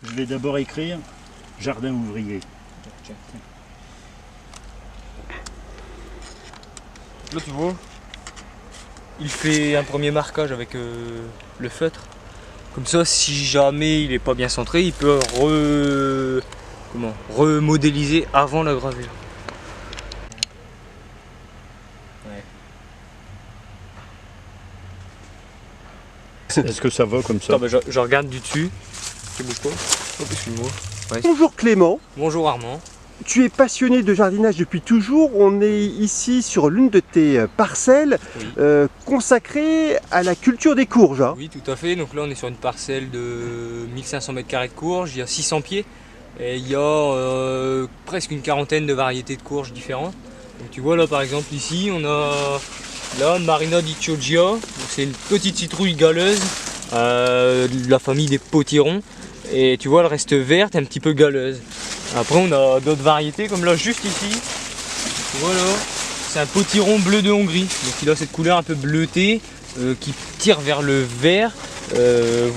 Je vais d'abord écrire jardin ouvrier. Là tu vois, il fait un premier marquage avec le feutre. Comme ça, si jamais il n'est pas bien centré, il peut remodéliser avant la gravure. Est-ce que ça va comme ça? Attends, bah, je regarde du dessus. Tu bouges pas. Oh, excuse-moi. Ouais. Bonjour Clément, Bonjour Armand. tu es passionné de jardinage depuis toujours. On est ici sur l'une de tes parcelles Oui. consacrée à la culture des courges. Hein. Oui, tout à fait. Donc là, on est sur une parcelle de 1500 m² de courges. Il y a 600 pieds. Et il y a presque une quarantaine de variétés de courges différentes. Donc tu vois là, par exemple, ici, on a là Marina di Chioggia. C'est une petite citrouille galeuse de la famille des potirons. Et tu vois, elle reste verte et un petit peu galeuse. Après, on a d'autres variétés, comme là, juste ici. Voilà, c'est un potiron bleu de Hongrie. Donc il a cette couleur un peu bleutée qui tire vers le vert.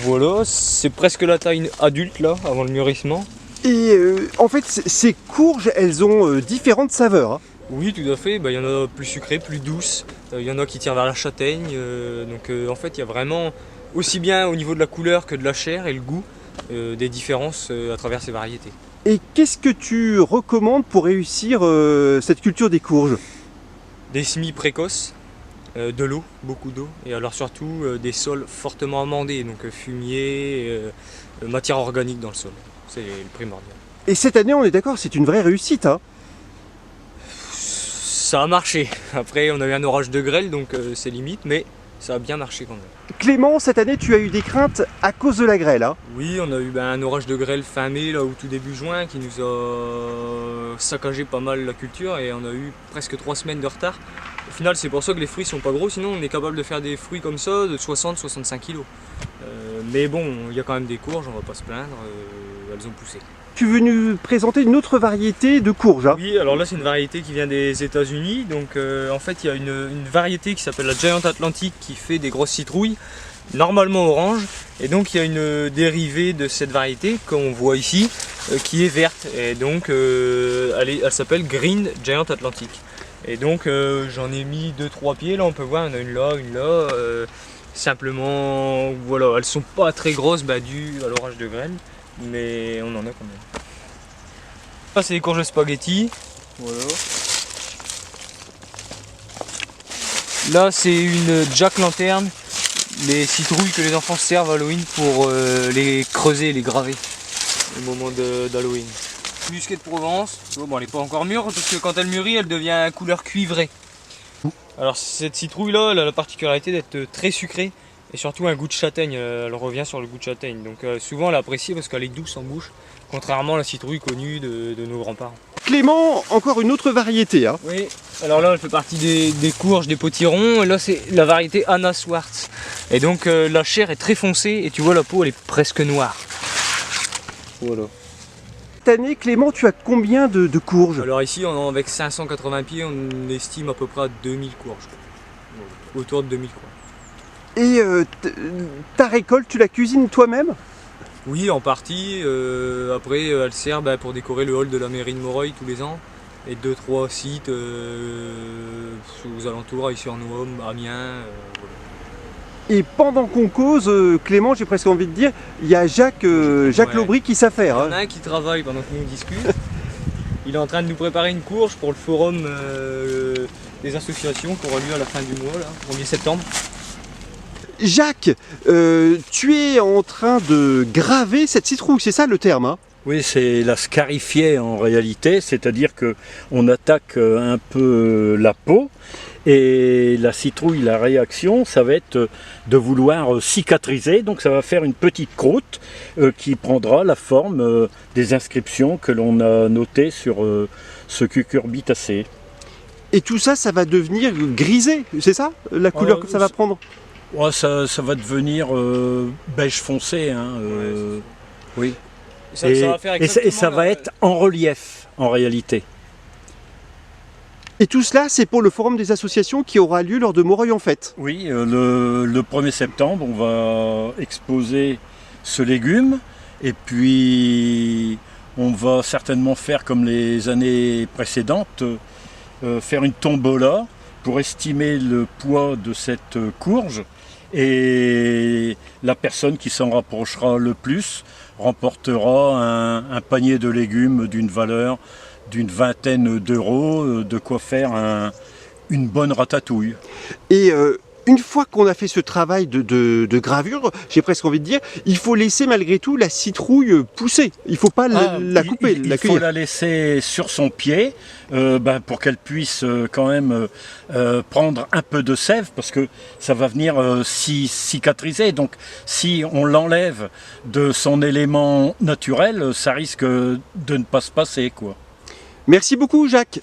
Voilà, c'est presque la taille adulte là, avant le mûrissement. Et en fait, ces courges, elles ont différentes saveurs. Hein. Oui, tout à fait. Bah, y en a plus sucrées, plus douces. Il y en a qui tirent vers la châtaigne. Donc en fait, il y a vraiment, aussi bien au niveau de la couleur que de la chair et le goût, des différences à travers ces variétés. Et qu'est-ce que tu recommandes pour réussir cette culture des courges? Des semis précoces, de l'eau, beaucoup d'eau, et alors surtout des sols fortement amendés, donc fumier, matière organique dans le sol. C'est le primordial. Et cette année, on est d'accord, c'est une vraie réussite. Hein. Ça a marché. Après, on a eu un orage de grêle, donc c'est limite, mais ça a bien marché quand même. Clément, cette année, tu as eu des craintes à cause de la grêle. Hein. Oui, on a eu un orage de grêle fin mai, là, ou tout début juin, qui nous a saccagé pas mal la culture, et on a eu presque 3 semaines de retard. Au final, c'est pour ça que les fruits sont pas gros, sinon on est capable de faire des fruits comme ça de 60-65 kg. Mais bon, il y a quand même des courges, on va pas se plaindre, elles ont poussé. Tu veux nous présenter une autre variété de courges. Hein. Oui, alors là c'est une variété qui vient des États-Unis. Donc en fait il y a une variété qui s'appelle la Giant Atlantic qui fait des grosses citrouilles, normalement orange. Et donc il y a une dérivée de cette variété qu'on voit ici qui est verte. Et donc elle s'appelle Green Giant Atlantic. Et donc j'en ai mis 2-3 pieds, là on peut voir, il y en a une là. Simplement, voilà, elles sont pas très grosses dû à l'orage de grêle. Mais on en a quand même. Ça c'est des courges spaghetti. Voilà. Là c'est une Jack Lanterne, les citrouilles que les enfants servent à Halloween pour les creuser, les graver au moment d'Halloween. Musquée de Provence, bon, elle n'est pas encore mûre parce que quand elle mûrit elle devient couleur cuivrée. Alors cette citrouille là elle a la particularité d'être très sucrée. Et surtout un goût de châtaigne, elle revient sur le goût de châtaigne. Donc souvent elle est appréciée parce qu'elle est douce en bouche, contrairement à la citrouille connue de nos grands-parents. Clément, encore une autre variété. Hein. Oui, alors là elle fait partie des courges, des potirons, et là c'est la variété Anna Swartz. Et donc la chair est très foncée et tu vois la peau elle est presque noire. Voilà. Cette année, Clément, tu as combien de courges? Alors ici avec 580 pieds, on estime à peu près à 2000 courges. Autour de 2000 courges. Et ta récolte, tu la cuisines toi-même? Oui, en partie. Après, elle sert pour décorer le hall de la mairie de Moreuil tous les ans. Et 2-3 sites aux alentours, ici en Nouaume, Amiens. Voilà. Et pendant qu'on cause, Clément, j'ai presque envie de dire, il y a Jacques Laubry qui sait faire. Il y en a un qui travaille pendant que nous discutons. Il est en train de nous préparer une courge pour le forum des associations qui aura lieu à la fin du mois, là, 1er septembre. Jacques, tu es en train de graver cette citrouille, c'est ça le terme? Hein? Oui, c'est la scarifier en réalité, c'est-à-dire qu'on attaque un peu la peau et la citrouille, la réaction, ça va être de vouloir cicatriser, donc ça va faire une petite croûte qui prendra la forme des inscriptions que l'on a notées sur ce cucurbitacé. Et tout ça, ça va devenir grisé, c'est ça la couleur que ça va prendre? Ouais, ça va devenir beige foncé. Hein, oui. Et ça va être en relief en réalité. Et tout cela, c'est pour le forum des associations qui aura lieu lors de Moreuil en fête. Oui, le 1er septembre, on va exposer ce légume Et puis on va certainement faire comme les années précédentes, faire une tombola pour estimer le poids de cette courge. Et la personne qui s'en rapprochera le plus remportera un panier de légumes d'une valeur d'une vingtaine d'euros, de quoi faire une bonne ratatouille. Et une fois qu'on a fait ce travail de gravure, j'ai presque envie de dire, il faut laisser malgré tout la citrouille pousser. Il ne faut pas la couper, il faut la laisser sur son pied pour qu'elle puisse quand même prendre un peu de sève, parce que ça va venir cicatriser. Donc si on l'enlève de son élément naturel, ça risque de ne pas se passer, quoi. Merci beaucoup, Jacques.